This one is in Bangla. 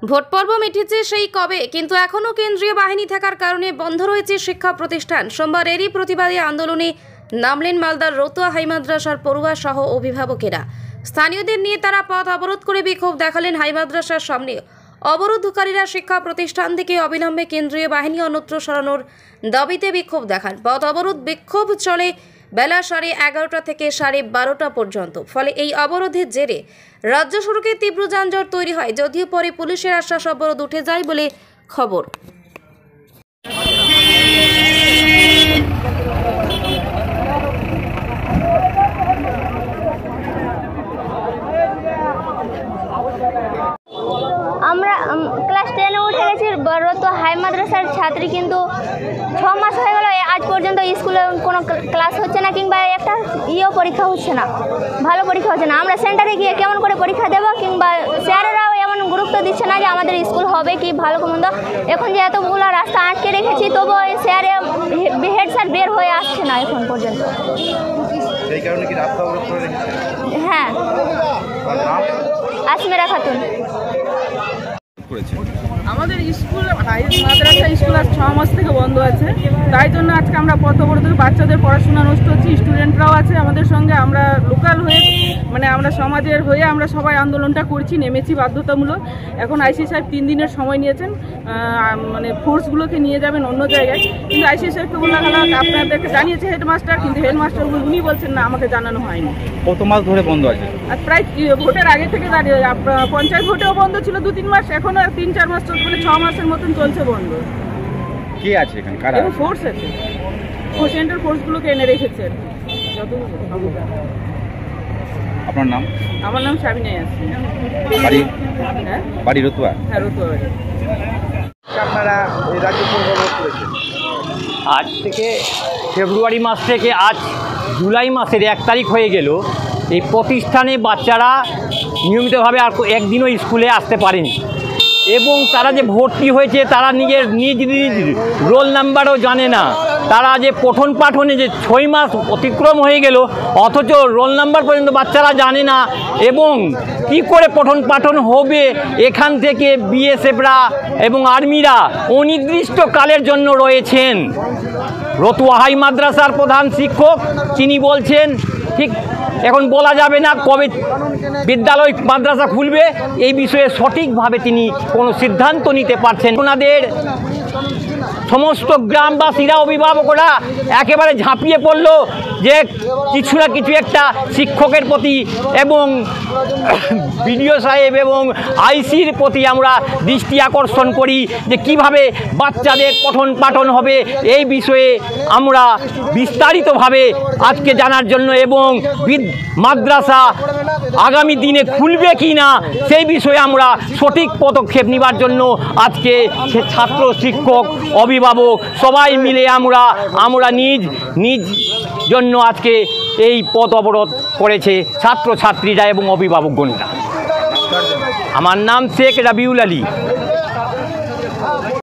ভোট পর্ব মিটেছে সেই কবে, কিন্তু এখনও কেন্দ্রীয় বাহিনী থাকার কারণে বন্ধ রয়েছে শিক্ষা প্রতিষ্ঠান। সোমবার এরই প্রতিবাদী আন্দোলনে নামলেন মালদার রতুয়া হাই মাদ্রাসার পড়ুয়া সহ অভিভাবকেরা। স্থানীয়দের নিয়ে তারা পথ অবরোধ করে বিক্ষোভ দেখালেন হাই মাদ্রাসার সামনে। অবরোধকারীরা শিক্ষা প্রতিষ্ঠান থেকে অবিলম্বে কেন্দ্রীয় বাহিনী অন্যত্র সরানোর দাবিতে বিক্ষোভ দেখান। পথ অবরোধ বিক্ষোভ চলে বেলা 11:30 থেকে 12:30 পর্যন্ত। ফলে এই অবরোধের জেরে রাজ্য সড়কে তীব্র যানজট তৈরি হয়, যদিও পরে পুলিশের আশ্বাস অবরোধ উঠে যায় বলে খবর। আমরা ক্লাস 10-এ উঠে গেছি, রতুয়া হাই মাদ্রাসার ছাত্রী, কিন্তু 6 মাস হয়ে গেল আজ পর্যন্ত স্কুলে কোনো ক্লাস হচ্ছে না, কিংবা একটা পরীক্ষা হচ্ছে না, ভালো পরীক্ষা হচ্ছে না। আমরা সেন্টারে গিয়ে কেমন করে পরীক্ষা দেবো, কিংবা স্যারেরাও এমন গুরুত্ব দিচ্ছে না যে আমাদের স্কুল হবে কি ভালো মন্দ। এখন যে এতগুলো রাস্তা আটকে রেখেছি, তবুও স্যারে হেড স্যার বের হয়ে আসছে না এখন পর্যন্ত। সেই কারণে কি রাস্তা অবরোধ করে রেখেছে? হ্যাঁ, আসমেরা খাতুন। আমাদের স্কুল হাই মাদ্রাসা স্কুল আজ 6 মাস থেকে বন্ধ আছে, তাই জন্য আজকে আমরা পথ অবরোধ, বাচ্চাদের পড়াশোনা নষ্ট হচ্ছে, স্টুডেন্টরাও আছে আমাদের সঙ্গে। আমরা লোকাল হয়ে আমরা সমাজের হয়ে আমরা সবাই আন্দোলনটা করছি, নেমেছি বাধ্যতামূলক। এখন আইসি সাহেব 3 দিনের সময় নিয়েছেন, ফোর্সগুলোকে নিয়ে যাবেন অন্য জায়গায়, কিন্তু আইসি সাহেবকে বলা গেল আপনাদেরকে জানিয়েছে হেডমাস্টার, কিন্তু হেডমাস্টার উনি বলছেন না, আমাকে জানানো হয়নি। কত মাস ধরে বন্ধ আছে? আর প্রায় ভোটের আগে থেকে দাঁড়িয়ে, পঞ্চায়েত ভোটেও বন্ধ ছিল 2-3 মাস, এখনো 3-4 মাস চলছে, 6 মাসের মতন চলছে বন্ধ। কে আছে এখানে? কারা? ফোর্স আছে, সেন্ট্রাল ফোর্সগুলোকে এনে রেখেছে। আপনার নাম? আমার নাম সাবিনা ইয়াসমিন। বাড়ি? হ্যাঁ, বাড়ি রতুয়া? হ্যাঁ, রতুয়া বাড়ি। আপনারা এই রাজ্য পরিবর্তন করেছেন আজ থেকে ফেব্রুয়ারি মাস থেকে আজ জুলাই মাসের 1 তারিখ হয়ে গেল। এই প্রতিষ্ঠানে বাচ্চারা নিয়মিতভাবে আর একদিনও স্কুলে আসতে পারেনি, এবং তারা যে ভর্তি হয়েছে তারা নিজ রোল নাম্বারও জানে না। তারা যে পঠন পাঠনে যে 6 মাস অতিক্রম হয়ে গেল, অথচ রোল নাম্বার পর্যন্ত বাচ্চারা জানে না। এবং কি করে পঠন পাঠন হবে, এখান থেকে বিএসএফরা এবং আর্মিরা অনির্দিষ্ট কালের জন্য রয়েছেন। রতুয়া হাই মাদ্রাসার প্রধান শিক্ষক তিনি বলছেন ঠিক এখন বলা যাবে না কবে বিদ্যালয় মাদ্রাসা খুলবে, এই বিষয়ে সঠিকভাবে তিনি কোনো সিদ্ধান্ত নিতে পারছেন। ওনাদের সমস্ত গ্রামবাসীরা, অভিভাবকরা একেবারে ঝাঁপিয়ে পড়ল যে কিছু না কিছু একটা শিক্ষকের প্রতি এবং বিডিও সাহেব এবং আইসির প্রতি আমরা দৃষ্টি আকর্ষণ করি যে কিভাবে বাচ্চাদের পঠন পাঠন হবে। এই বিষয়ে আমরা বিস্তারিতভাবে আজকে জানার জন্য এবং মাদ্রাসা আগামী দিনে খুলবে কি না সেই বিষয়ে আমরা সঠিক পদক্ষেপ নেবার জন্য আজকে ছাত্র, শিক্ষক, অভিভাবক সবাই মিলে আমরা নিজ জন্য আজকে এই পথ অবরোধ করেছে ছাত্রছাত্রীরা এবং অভিভাবকগণরা। আমার নাম শেখ রাবিউল আলী।